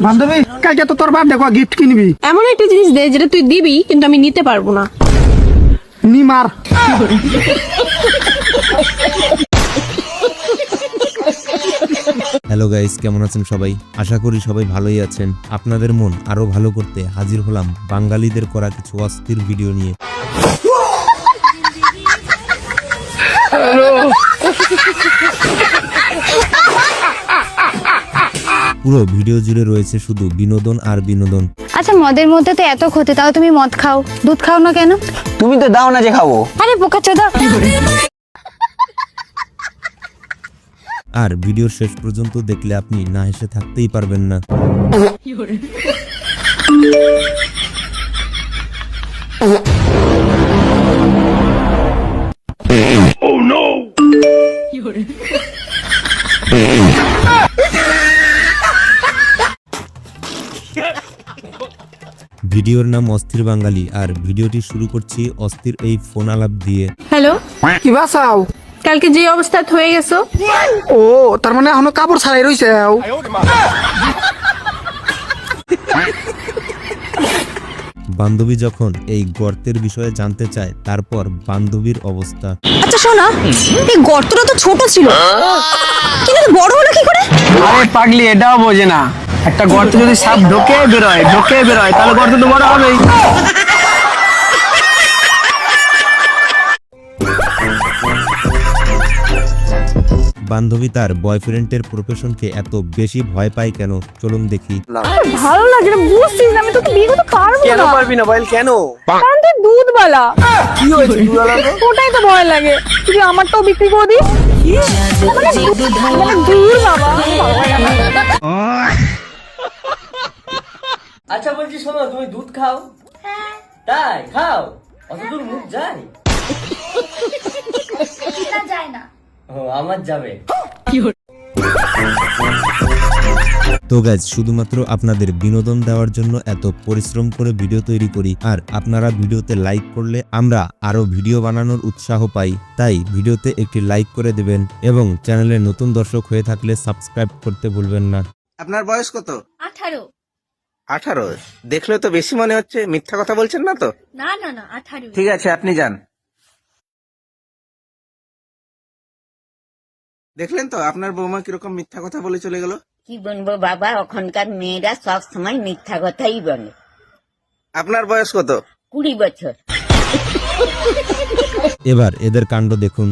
বান্ধবী কালকে তো তোর বার্থডে কো গিফট কিনবি। এমন একটা জিনিস দে যেটা তুই দিবি কিন্তু আমি নিতে পারবো না। নিমার হ্যালো গাইস, কেমন আছেন সবাই? আশা করি সবাই ভালোই আছেন। আপনাদের মন আরো ভালো করতে হাজির হলাম বাঙালিদের করা কিছু অস্থির ভিডিও নিয়ে। পুরো ভিডিও জুড়ে রয়েছে শুধু বিনোদন আর বিনোদন। আচ্ছা, মদের মধ্যে তো এত ক্ষতি, তাও তুমি মদ খাও, দুধ খাও না কেন? তুমি তো দাও না যে খাবো। আরে বোকাচোদা। আর ভিডিওর শেষ পর্যন্ত দেখলে আপনি না হেসে থাকতেই পারবেন না। ভিডিওর নাম অস্থির বাঙালি আর ভিডিওটি শুরু করছি অস্থির এই ফোন আলাপ দিয়ে। হ্যালো, কি বাসাও? কালকে যে অবস্থা হয়ে গেছো। ও তার মানে এখনো কাপড় ছাড়াই রইছে। বান্ধবী যখন এই গর্তের বিষয়ে জানতে চায়, তারপর বান্ধবীর অবস্থা। আচ্ছা শোনা, এই গর্তটা তো ছোট ছিল, কিন্তু বড় হলো কি করে? আরে পাগলি, এটাও বোঝে না। একটা গর্তে যদি সাপ ঢোকে বেরোয় তাহলে গর্ত তো বড় হবেই। বান্ধবী তার বয়ফ্রেন্ডের প্রফেশনকে এত বেশি ভয় পায় কেন, চলুন দেখি। ভালো লাগে না, বুঝছিস আমি তোকে বিয়ে করতে পারবো কেন না। পারবি না বল? কেন? কারণ তুই দুধওয়ালা। কি হয়েছে? ওটাই তো ভয় লাগে, তুই আমারটাও বিক্রি করে দিস। মানে দূর বাবা। আচ্ছা বলছি, শোনো, তুমি দুধ খাও? তাই খাও? অত দূর মুখ যায়? যায় না। ও, আমার যাবে। তো গাইজ, শুধুমাত্র আপনাদের বিনোদন দেওয়ার জন্য এত পরিশ্রম করে ভিডিও তৈরি করি, আর আপনারা ভিডিওতে লাইক করলে আমরা আরো ভিডিও বানানোর উৎসাহ পাই। তাই ভিডিওতে একটি লাইক করে দেবেন এবং চ্যানেলে নতুন দর্শক হয়ে থাকলে সাবস্ক্রাইব করতে ভুলবেন না। আপনার বয়স কত? 18। 18? দেখলে তো বেশি মনে হচ্ছে, মিথ্যা কথা বলছেন না তো? না না না, 18। ঠিক আছে, আপনি যান। দেখলেন তো আপনার বৌমা কিরকম মিথ্যা কথা বলে চলে গেল। কি বলবো বাবা, ওখানকার মেয়েরা সব সময় মিথ্যা কথাই বলে। আপনার বয়স কত? 20 বছর। এবার এদের কাণ্ড দেখুন।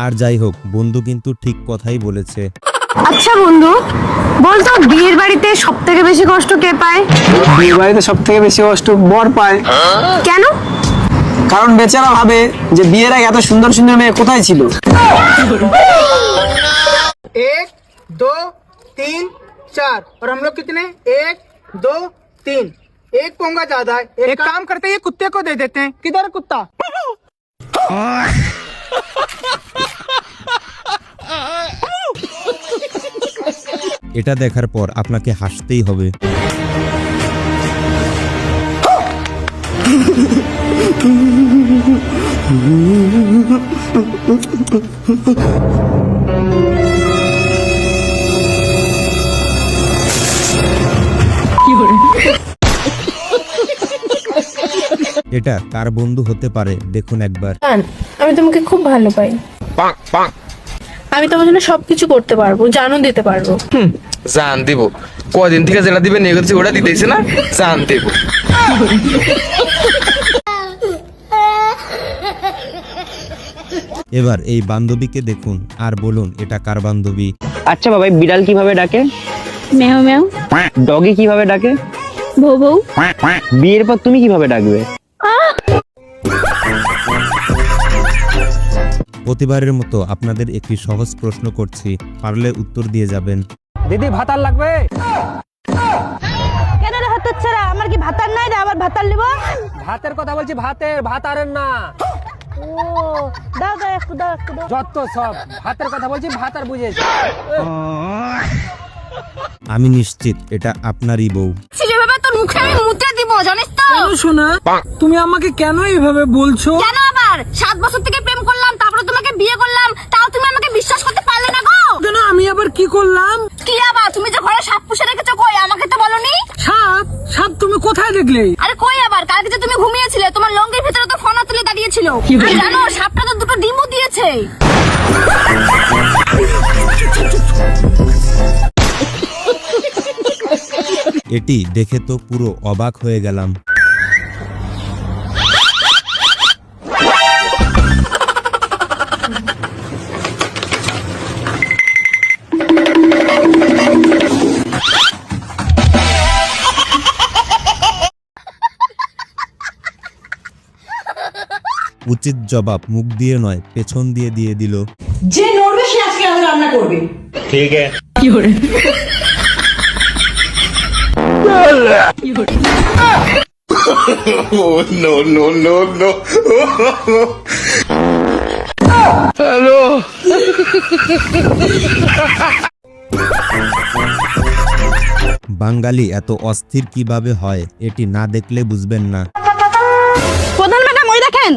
আর যাই হোক, বন্ধু কিন্তু ঠিক কথাই বলেছে। আচ্ছা বন্ধু, বলতো বিয়ের বাড়িতে সব থেকে বেশি কষ্ট কে পায়? বিয়ে বাড়িতে সব থেকে বেশি কষ্ট বর পায়। কেন? কারণ বেচারা ভাবে যে বিয়ের আগে এত সুন্দর সুন্দর মেয়ে কোথায় ছিল। 1 2 3 4 और हम लोग कितने? 1 2 3। एक पोंगा ज्यादा है। एक काम करते हैं, ये कुत्ते को दे देते हैं। किधर है कुत्ता? এটা দেখার পর আপনাকে হাসতেই হবে। এটা কার বন্ধু হতে পারে দেখুন একবার। আমি তোমাকে খুব ভালো পাই। আমি তোমার জন্য সবকিছু করতে পারবো, জানও দিতে পারবো। জান দিব? কদিন থেকে যেটা দিবেন নিয়ে করছি ওটা দিতেছে না, জান দেব। এবার এই বান্ধবীকে দেখুন আর বলুন এটা কার বান্ধবী। আচ্ছা বাবা, বিড়াল কিভাবে ডাকে? মেও মেও। ডগি কিভাবে ডাকে? বউ বউ। বিয়ের পর তুমি কিভাবে ডাকবে? প্রতিবারের মতো আপনাদের একটি সহজ প্রশ্ন করছি, পারলে উত্তর দিয়ে যাবেন। দিদি ভাতার লাগবে? কেন রে হতচ্ছাড়া, আমার কি ভাতার নাই রে? আবার ভাতার নেব? ভাতের কথা বলছি, ভাতের, ভাতারের না। দাও দাও একটু দাও একটু দাও। যত সব ভাতের কথা বলছি, ভাত আর বুঝেছি। আমি নিশ্চিত এটা আপনারই বউ। যেভাবে তোর মুখে আমি মুদ্রা দিব জানিস তো? শোনা, তুমি আমাকে কেন এইভাবে বলছো? কেন আবার 7 বছর থেকে প্রেম করলাম, তারপরে তোমাকে বিয়ে করলাম, তাও তুমি আমাকে বিশ্বাস করতে পারলে না গো? কেন আমি আবার কি করলাম? কি আবার তুমি যে ঘরে সাপ পুষে রেখেছো, কই আমাকে তো বলনি? সাপ? সাপ তুমি কোথায় দেখলে? আরে কই আবার, কালকে যে তুমি ঘুমিয়েছিলে তোমার লঙ্গের ভিতরে তো ফনা তুলে দাঁড়িয়েছিল। আর জানো সাপটা তো 2টো ডিমও দিয়েছে। এটি দেখে তো পুরো অবাক হয়ে গেলাম। উচিত জবাব মুখ দিয়ে নয়, পেছন দিয়ে দিয়ে দিল। যে নড়বে সে আজকে আমাদের রান্না করবে। বাঙালি এত অস্থির কিভাবে হয় এটি না দেখলে বুঝবেন না। প্রধান ম্যাডাম ওই দেখেন।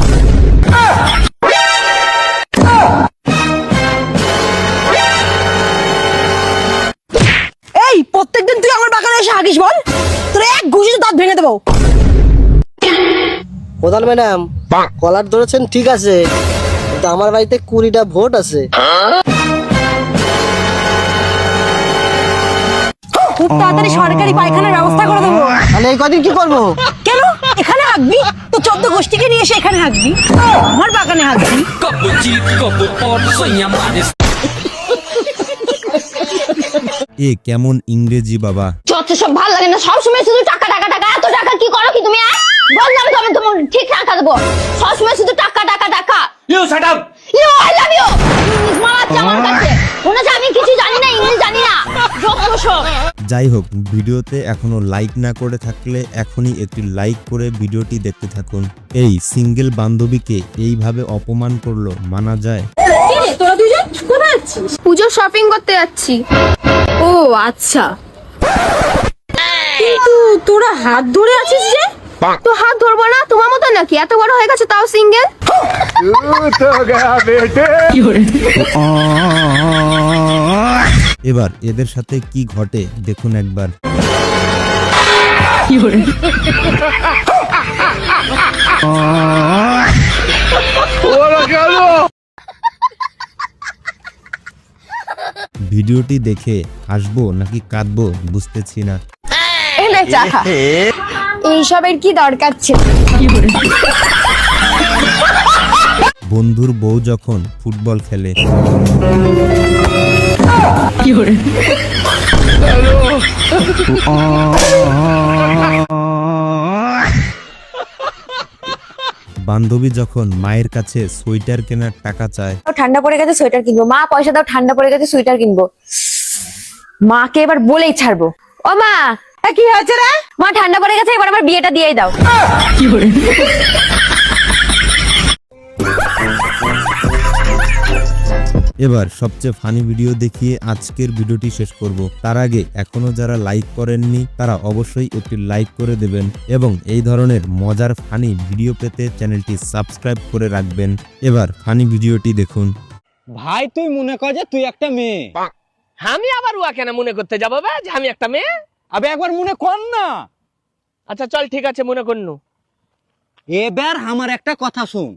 এই প্রত্যেকদিন তুই আমার বাগানে এসে হাগিস বল, তোর এক ঘুষিতে দাঁত ভেঙে দেবো। প্রধান ম্যাডাম, কলার ধরেছেন ঠিক আছে, কিন্তু আমার বাড়িতে 20টা ভোট আছে। খুব তাড়াতাড়ি সরকারি পায়খানার ব্যবস্থা করে দেবো। তাহলে এই কদিন কি করবো? কেন এখানে হাঁকবি? তো 14 গোষ্ঠীকে নিয়ে এসে এখানে হাঁকবি, আমার বাগানে হাঁকবি। এ কেমন ইংরেজি বাবা! যত সব ভালো লাগে না, সবসময় শুধু টাকা টাকা টাকা। এত টাকা কি করো কি তুমি? বললাম তো আমি তোমার ঠিক টাকা দেবো, সবসময় শুধু টাকা টাকা টাকা। You shut up. You I love you. English মারাচ্ছে আমার কাছে, মনে হচ্ছে আমি কিছু জানি না, ইংলিশ জানি না, যত সব। যাই হোক, ভিডিওতে এখনো লাইক না করে থাকলে এখনই একটি লাইক করে ভিডিওটি দেখতে থাকুন। এই সিঙ্গেল বান্ধবীকে এইভাবে অপমান করলো মানা যায়? তোরা দুজন কোথায় যাচ্ছিস? পুজো শপিং করতে যাচ্ছি। ও আচ্ছা, কিন্তু তোরা হাত ধরে আছিস যে? তো হাত ধরবো না তোমার মতো নাকি? এত বড় হয়ে গেছে তাও সিঙ্গেল। এবার এদের সাথে কি ঘটে দেখুন একবার। ভিডিওটি দেখে হাসবো নাকি কাঁদবো বুঝতেছি না। এইসবের কি দরকার ছিল? বন্ধুর বউ যখন ফুটবল খেলে, বান্ধবী যখন মায়ের কাছে সোয়েটার কেনার টাকা চায়, ঠান্ডা পড়ে গেছে সোয়েটার কিনবো, মা পয়সা দাও ঠান্ডা পড়ে গেছে সোয়েটার কিনবো। মাকে এবার বলেই ছাড়বো, ও মা কি হয়েছে রে? মা ঠান্ডা পড়ে গেছে, এবার আমার বিয়েটা দিয়েই দাও। এবার সবচেয়ে ফানি ভিডিও দেখিয়ে আজকের ভিডিওটি শেষ করব। তার আগে এখনো যারা লাইক করেননি তারা অবশ্যই একটি লাইক করে দেবেন এবং এই ধরনের মজার ফানি ভিডিও পেতে চ্যানেলটি সাবস্ক্রাইব করে রাখবেন। এবার ফানি ভিডিওটি দেখুন। ভাই তুই মনে কর যে তুই একটা মেয়ে, আমি আবার উয়া কেন মনে করতে যাবো বে যে আমি একটা মেয়ে? আবে একবার মনে কর না। আচ্ছা চল ঠিক আছে মনে করনু। এবার আমার একটা কথা শুন।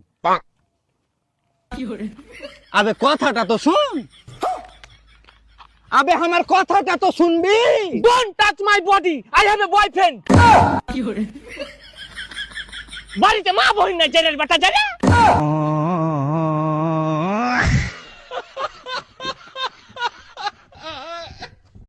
আবে কথাটা তো শুন, আবে আমার কথাটা তো শুনবি। Don't touch my body, I have a boyfriend. বাড়িতে মা বহিন নাই জেনের বেটা জানে।